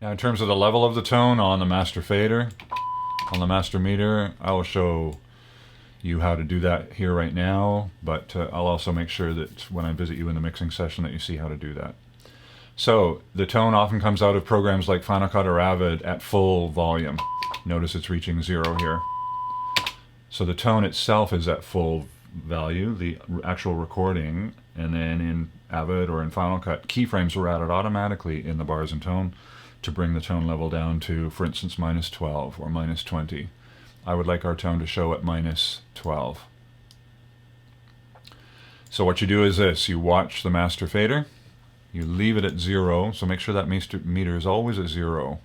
Now in terms of the level of the tone on the master fader, on the master meter, I will show you how to do that here right now, but I'll also make sure that when I visit you in the mixing session that you see how to do that. So the tone often comes out of programs like Final Cut or Avid at full volume. Notice it's reaching 0 here. So the tone itself is at full value, the actual recording, and then in Avid or in Final Cut, keyframes were added automatically in the bars and tone to bring the tone level down to, for instance, -12 or -20. I would like our tone to show at -12. So what you do is this: you watch the master fader, you leave it at 0, so make sure that meter is always at 0.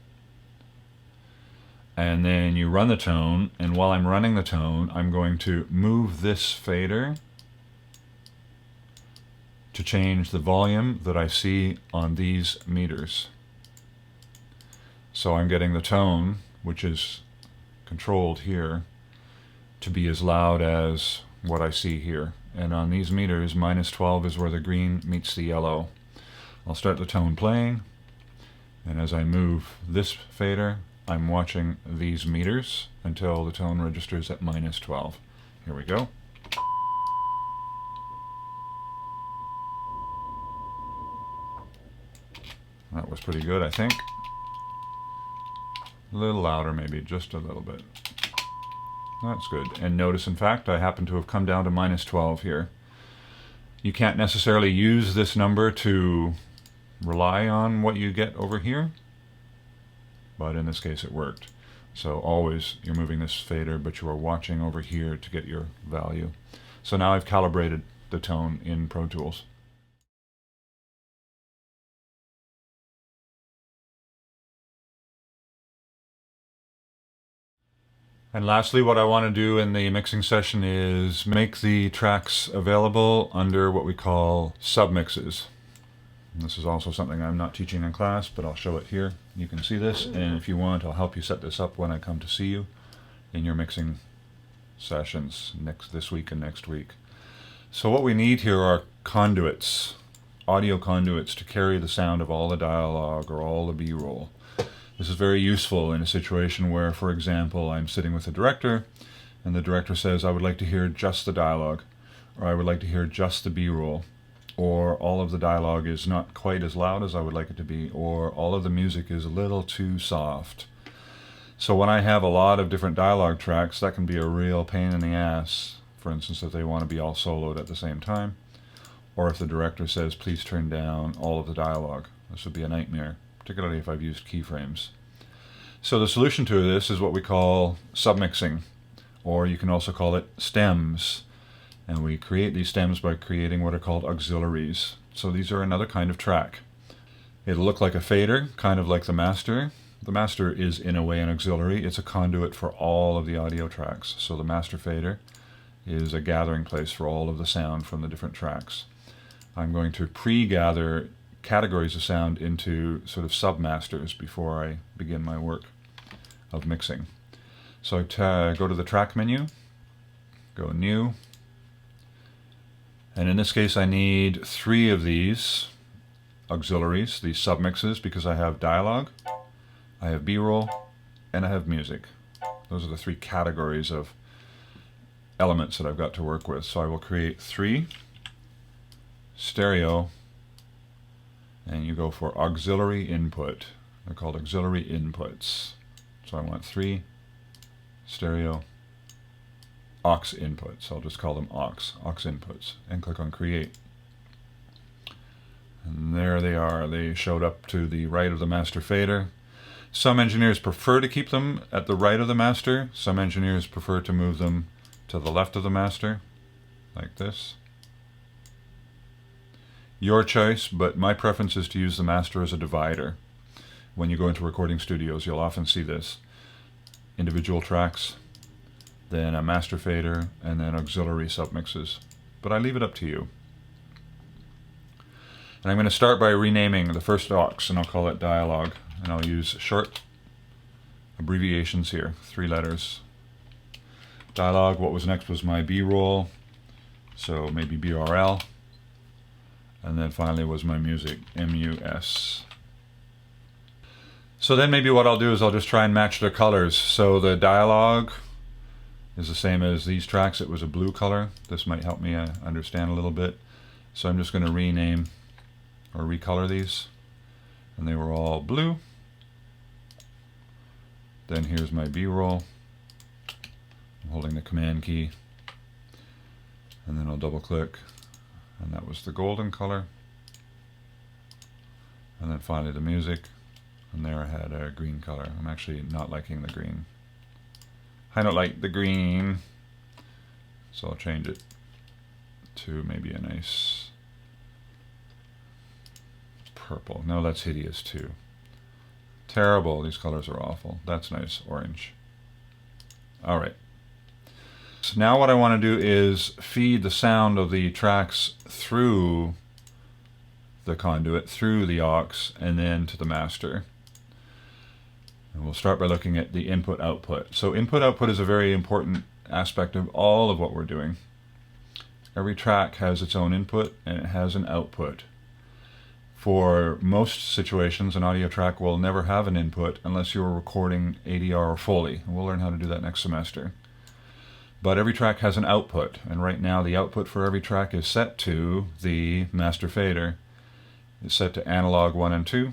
And then you run the tone, and while I'm running the tone, I'm going to move this fader to change the volume that I see on these meters. So I'm getting the tone, which is controlled here, to be as loud as what I see here. And on these meters, -12 is where the green meets the yellow. I'll start the tone playing, and as I move this fader, I'm watching these meters until the tone registers at -12. Here we go. That was pretty good, I think. A little louder maybe, just a little bit. That's good. And notice, in fact, I happen to have come down to -12 here. You can't necessarily use this number to rely on what you get over here, but in this case it worked. So always you're moving this fader, but you are watching over here to get your value. So now I've calibrated the tone in Pro Tools. And lastly, what I want to do in the mixing session is make the tracks available under what we call submixes. And this is also something I'm not teaching in class, but I'll show it here. You can see this, and if you want, I'll help you set this up when I come to see you in your mixing sessions this week and next week. So what we need here are conduits, audio conduits, to carry the sound of all the dialogue or all the B-roll. This is very useful in a situation where, for example, I'm sitting with a director and the director says, I would like to hear just the dialogue, or I would like to hear just the B-roll, or all of the dialogue is not quite as loud as I would like it to be, or all of the music is a little too soft. So when I have a lot of different dialogue tracks, that can be a real pain in the ass. For instance, if they want to be all soloed at the same time, or if the director says, please turn down all of the dialogue. This would be a nightmare, particularly if I've used keyframes. So the solution to this is what we call submixing, or you can also call it stems. And we create these stems by creating what are called auxiliaries. So these are another kind of track. It'll look like a fader, kind of like the master. The master is in a way an auxiliary. It's a conduit for all of the audio tracks. So the master fader is a gathering place for all of the sound from the different tracks. I'm going to pre-gather categories of sound into sort of submasters before I begin my work of mixing. So I go to the track menu, go new, and in this case I need 3 of these auxiliaries, these submixes, because I have dialogue, I have B-roll, and I have music. Those are the 3 categories of elements that I've got to work with. So I will create 3 stereo, and you go for auxiliary input. They're called auxiliary inputs. So I want 3 stereo aux inputs. I'll just call them aux inputs, and click on create. And there they are. They showed up to the right of the master fader. Some engineers prefer to keep them at the right of the master. Some engineers prefer to move them to the left of the master, like this. Your choice, but my preference is to use the master as a divider. When you go into recording studios, you'll often see this. Individual tracks, then a master fader, and then auxiliary submixes. But I leave it up to you. And I'm going to start by renaming the first aux, and I'll call it dialogue. And I'll use short abbreviations here, 3 letters. Dialogue, what was next was my B-roll, so maybe BRL. And then finally was my music, MUS. So then maybe what I'll do is I'll just try and match their colors. So the dialogue is the same as these tracks. It was a blue color. This might help me understand a little bit. So I'm just going to rename or recolor these. And they were all blue. Then here's my B-roll. I'm holding the command key. And then I'll double click. And that was the golden color. And then finally the music. And there I had a green color. I'm actually not liking the green. I don't like the green. So I'll change it to maybe a nice purple. No, that's hideous too. Terrible. These colors are awful. That's nice. Orange. Alright. So now what I want to do is feed the sound of the tracks through the conduit, through the aux, and then to the master. And we'll start by looking at the input-output. So input-output is a very important aspect of all of what we're doing. Every track has its own input and it has an output. For most situations, an audio track will never have an input unless you're recording ADR or Foley. And we'll learn how to do that next semester. But every track has an output, and right now the output for every track is set to the master fader. It's set to analog 1 and 2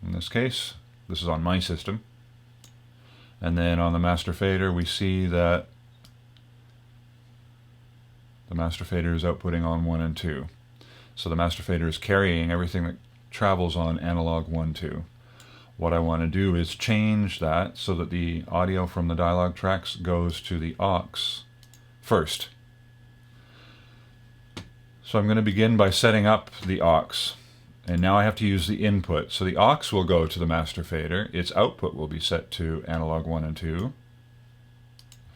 in this case. This is on my system. And then on the master fader we see that the master fader is outputting on 1 and 2. So the master fader is carrying everything that travels on analog 1, 2. What I want to do is change that so that the audio from the dialogue tracks goes to the aux first. So I'm going to begin by setting up the aux. And now I have to use the input. So the aux will go to the master fader. Its output will be set to analog 1 and 2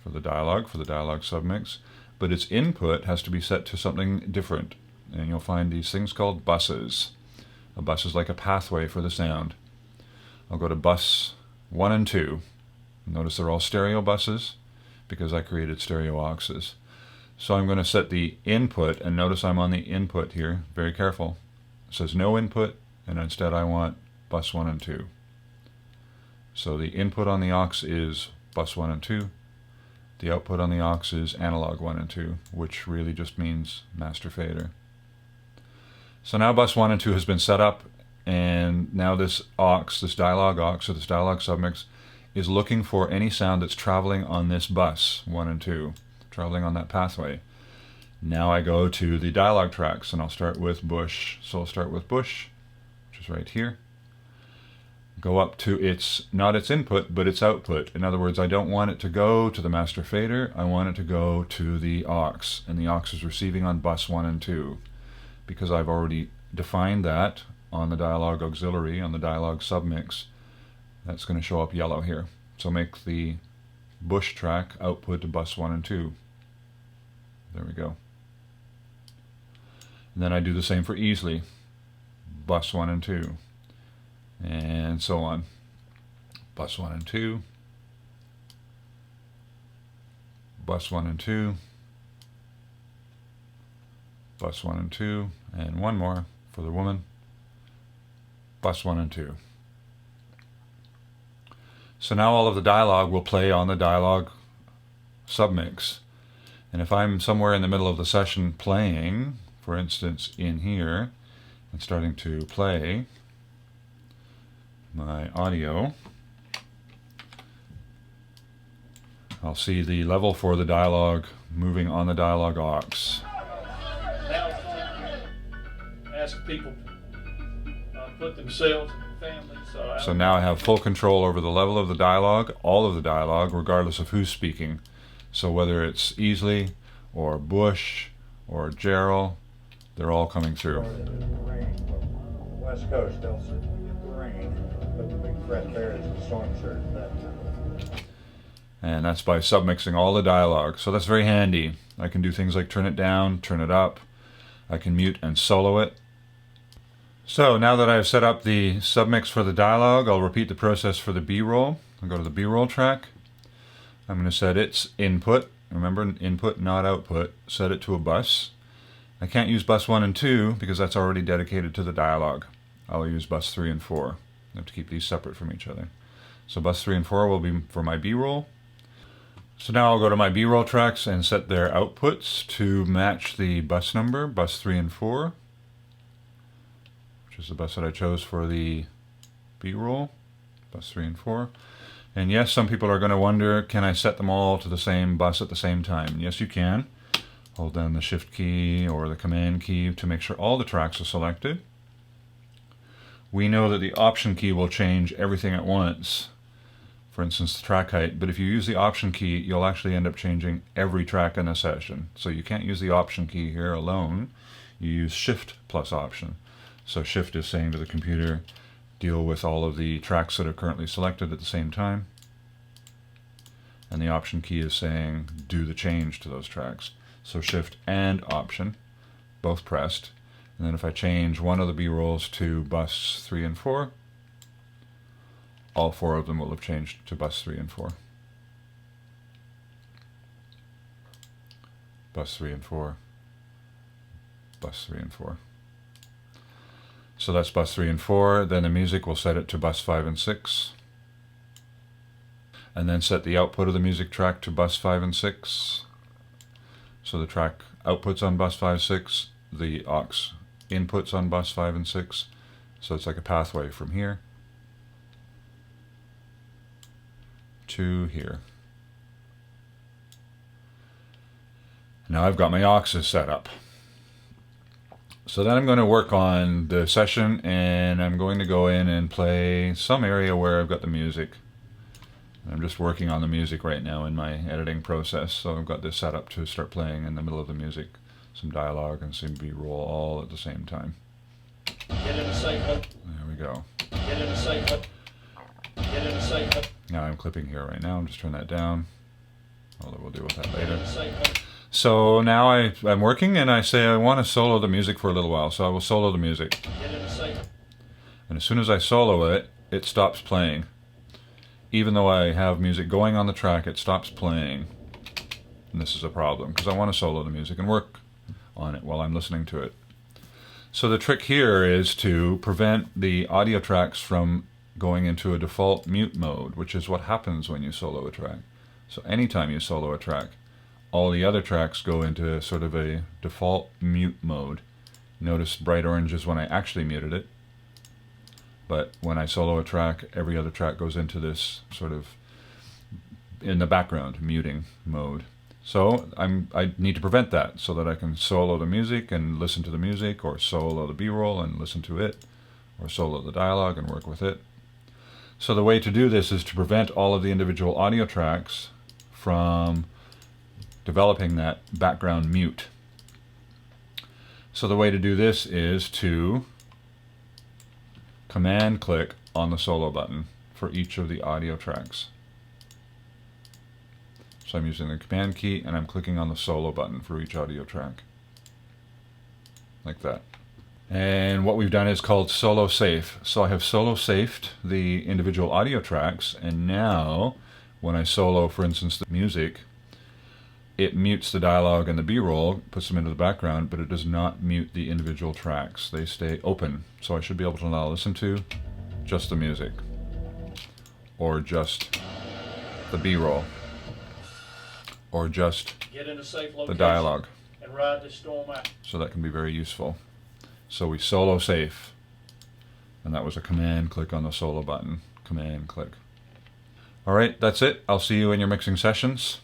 for the dialogue submix. But its input has to be set to something different. And you'll find these things called buses. A bus is like a pathway for the sound. I'll go to bus 1 and 2. Notice they're all stereo buses because I created stereo auxes. So I'm going to set the input, and notice I'm on the input here. Very careful. It says no input, and instead I want bus 1 and 2. So the input on the aux is bus 1 and 2. The output on the aux is analog 1 and 2, which really just means master fader. So now bus 1 and 2 has been set up, and now this aux, this dialogue aux, or this dialogue submix, is looking for any sound that's traveling on this bus 1 and 2, traveling on that pathway. Now I go to the dialogue tracks, and I'll start with Bush. So I'll start with Bush, which is right here. Go up to its, not its input, but its output. In other words, I don't want it to go to the master fader, I want it to go to the aux, and the aux is receiving on bus 1 and 2. Because I've already defined that on the dialogue auxiliary, on the dialogue submix, that's going to show up yellow here. So make the Bush track output to bus 1 and 2. There we go. And then I do the same for Easley, bus 1 and 2, and so on. Bus 1 and 2, bus 1 and 2, bus 1 and 2, and one more for the woman, bus 1 and 2. So now all of the dialogue will play on the dialogue submix. And if I'm somewhere in the middle of the session playing, for instance in here, and starting to play my audio, I'll see the level for the dialogue moving on the dialogue aux. Ask people put themselves in the family. So now I have full control over the level of the dialogue, all of the dialogue, regardless of who's speaking. So whether it's Easley or Bush or Gerald, they're all coming through. West Coast, they'll certainly get the rain, but the big threat there is the storm surge at that time. And that's by submixing all the dialogue. So that's very handy. I can do things like turn it down, turn it up. I can mute and solo it. So now that I've set up the submix for the dialogue, I'll repeat the process for the B-roll. I'll go to the B-roll track. I'm going to set its input. Remember, input, not output. Set it to a bus. I can't use bus 1 and 2 because that's already dedicated to the dialogue. I'll use bus 3 and 4. I have to keep these separate from each other. So bus 3 and 4 will be for my B-roll. So now I'll go to my B-roll tracks and set their outputs to match the bus number, bus 3 and 4, which is the bus that I chose for the B-roll, bus 3 and 4. And yes, some people are going to wonder, can I set them all to the same bus at the same time? Yes, you can. Hold down the Shift key or the Command key to make sure all the tracks are selected. We know that the Option key will change everything at once. For instance, the track height, but if you use the Option key, you'll actually end up changing every track in a session. So you can't use the Option key here alone. You use Shift plus Option. So Shift is saying to the computer, deal with all of the tracks that are currently selected at the same time. And the Option key is saying, do the change to those tracks. So Shift and Option, both pressed. And then if I change one of the B-rolls to bus 3 and 4, all 4 of them will have changed to bus 3 and 4. Bus 3 and 4. Bus 3 and 4. So that's bus 3 and 4. Then the music will set it to bus 5 and 6. And then set the output of the music track to bus 5 and 6. So the track outputs on bus 5, 6, the aux inputs on bus 5 and 6. So it's like a pathway from here to here. Now I've got my auxes set up. So then I'm going to work on the session, and I'm going to go in and play some area where I've got the music. I'm just working on the music right now in my editing process, so I've got this set up to start playing in the middle of the music, some dialogue and some B-roll all at the same time. Get in the safe one. There we go. Get in the safe one. Get in the safe one. Now I'm clipping here right now. I'm just turn that down. Although we'll deal with that Get in later. the safe one. So now I'm working, and I say I want to solo the music for a little while, so I will solo the music. Get in the safe one. And as soon as I solo it, it stops playing. Even though I have music going on the track, it stops playing. And this is a problem, because I want to solo the music and work on it while I'm listening to it. So the trick here is to prevent the audio tracks from going into a default mute mode, which is what happens when you solo a track. So anytime you solo a track, all the other tracks go into sort of a default mute mode. Notice bright orange is when I actually muted it. But when I solo a track, every other track goes into this sort of in the background muting mode. So I need to prevent that so that I can solo the music and listen to the music, or solo the B-roll and listen to it, or solo the dialogue and work with it. So the way to do this is to prevent all of the individual audio tracks from developing that background mute. So the way to do this is to command click on the solo button for each of the audio tracks. So I'm using the command key and I'm clicking on the solo button for each audio track. Like that. And what we've done is called solo safe. So I have solo safed the individual audio tracks, and now when I solo, for instance, the music, it mutes the dialogue and the B-roll, puts them into the background, but it does not mute the individual tracks. They stay open. So I should be able to now listen to just the music, or just the B-roll, or just Get in a safe the location. dialogue. And ride this storm out. So that can be very useful. So we solo safe, and that was a command click on the solo button. Command click. All right, that's it. I'll see you in your mixing sessions.